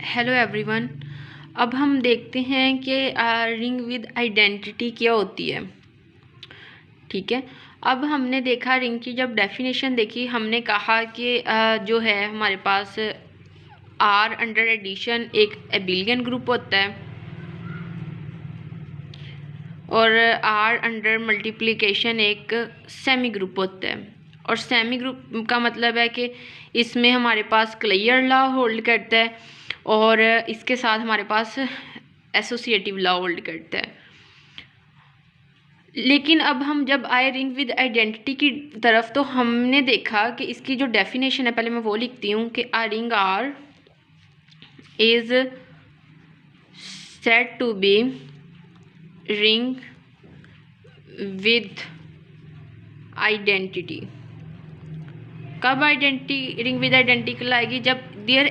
Hello everyone. अब हम देखते हैं कि रिंग विद आइडेंटिटी क्या होती है। ठीक है, अब हमने देखा रिंग की जब डेफिनेशन देखी, हमने कहा कि जो है हमारे पास आर अंडर एडिशन एक एबिलियन ग्रुप होता है और आर अंडर मल्टीप्लिकेशन एक सेमी ग्रुप होता है। और सेमी ग्रुप का मतलब है कि इसमें हमारे पास क्लियर लॉ होल्ड करता है और इसके साथ हमारे पास एसोसिएटिव लॉ होल्ड करता है। लेकिन अब हम जब आए रिंग विद आइडेंटिटी की तरफ तो हमने देखा कि इसकी जो डेफिनेशन है, पहले मैं वो लिखती हूँ कि a ring R is said to be ring with identity. कब आइडेंटिटी रिंग विद आइडेंटिटी कहलाएगी? जब there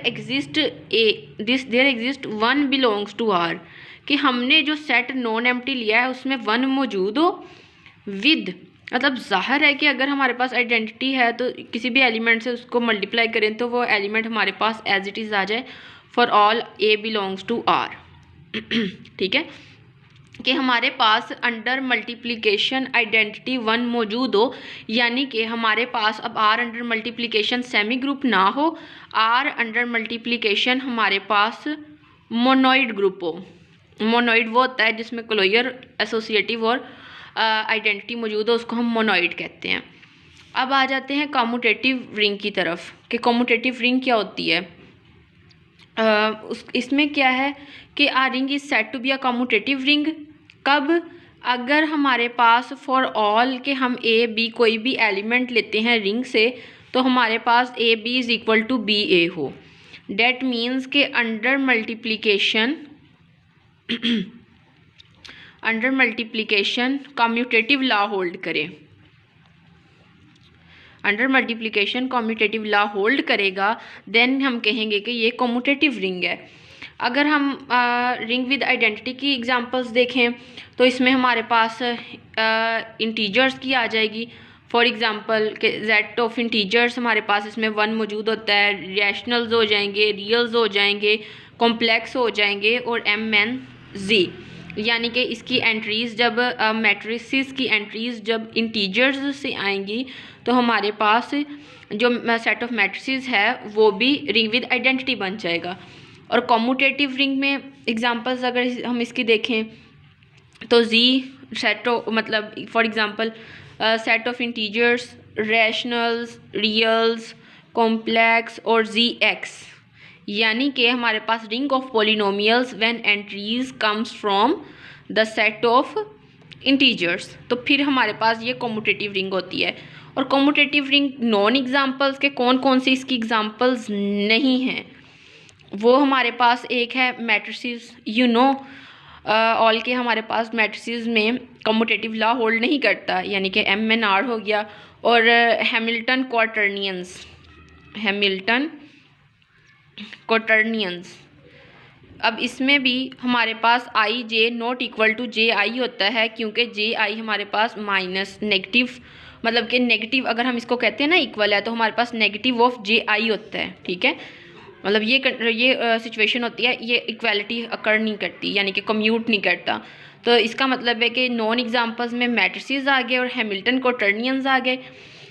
exist one belongs to R, कि हमने जो सेट नॉन एम्प्टी लिया है उसमें वन मौजूद हो विद, मतलब जाहिर है कि अगर हमारे पास आइडेंटिटी है तो किसी भी एलिमेंट से उसको मल्टीप्लाई करें तो वो एलिमेंट हमारे पास एज इट इज़ आ जाए for all a belongs to R. ठीक है, कि हमारे पास अंडर मल्टीप्लिकेशन आइडेंटिटी वन मौजूद हो, यानी कि हमारे पास अब R under multiplication semi group ना हो, आर अंडर मल्टीप्लिकेशन हमारे पास मोनोइड ग्रुप हो। मोनोइड वो होता है जिसमें क्लोजर एसोसिएटिव और आइडेंटिटी मौजूद हो, उसको हम मोनोइड कहते हैं। अब आ जाते हैं कॉम्यूटेटिव रिंग की तरफ कि कॉम्यूटेटिव रिंग क्या होती है। इसमें क्या है कि a ring is said to be a commutative ring कब? अगर हमारे पास फॉर ऑल के हम ए बी कोई भी एलिमेंट लेते हैं रिंग से तो हमारे पास A B is equal to B A हो। डेट मीन्स के under multiplication commutative law hold करे। Under multiplication commutative law hold करेगा, देन हम कहेंगे कि ये कॉम्यूटेटिव रिंग है। अगर हम रिंग विद आइडेंटिटी की एग्जांपल्स देखें तो इसमें हमारे पास इंटीजर्स की आ जाएगी। फॉर एग्जांपल के जेट ऑफ इंटीजर्स हमारे पास इसमें वन मौजूद होता है, रैशनल्स हो जाएंगे, रियल्स हो जाएंगे, कॉम्प्लेक्स हो जाएंगे और एम एन जी, यानी कि इसकी एंट्रीज़ जब मैट्रिसेस की एंट्रीज़ जब इंटीजर्स से आएंगी तो हमारे पास जो सेट ऑफ मैट्रिसेस है वो भी रिंग विद आइडेंटिटी बन जाएगा। और कॉम्यूटेटिव रिंग में एग्जांपल्स अगर हम इसकी देखें तो जी सेट ऑफ, मतलब for example set of integers, rationals, reals, complex और जी एक्स, यानी कि हमारे पास ring of polynomials when entries comes from the set of integers, तो फिर हमारे पास ये कॉम्यूटेटिव रिंग होती है। और कॉम्यूटेटिव रिंग नॉन एग्जांपल्स के कौन कौन से इसकी एग्जांपल्स नहीं हैं, वो हमारे पास एक है मैट्रिसेस। ऑल के हमारे पास मैट्रिसेस में कॉम्यूटेटिव लॉ होल्ड नहीं करता, यानी कि एम एन आर हो गया। और हैमिल्टन क्वाटर्नियंस, अब इसमें भी हमारे पास आई जे नॉट इक्वल टू जे आई होता है, क्योंकि जे आई हमारे पास माइनस नेगेटिव, मतलब कि नेगेटिव अगर हम इसको कहते हैं ना इक्वल है तो हमारे पास नेगेटिव ऑफ जे आई होता है। ठीक है, मतलब ये सिचुएशन होती है, ये इक्वालिटी अकर नहीं करती, यानी कि कम्यूट नहीं करता। तो इसका मतलब है कि नॉन एग्जांपल्स में मैट्रिसेस आ गए और हैमिल्टन क्वाटर्नियंस आ गए।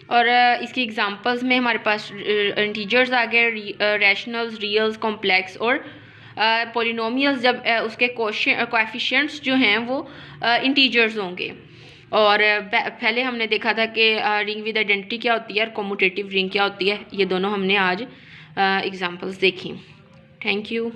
और इसकी एग्जांपल्स में हमारे पास इंटीजर्स आ गए, रैशनल्स, रियल्स, कॉम्प्लेक्स और पॉलिनोमियल्स जब उसके कोएफिशिएंट्स जो हैं वो इंटीजर्स होंगे। और पहले हमने देखा था कि रिंग विद आइडेंटिटी क्या होती है और कॉम्यूटेटिव रिंग क्या होती है, ये दोनों हमने आज एग्जांपल्स देखी। Thank you.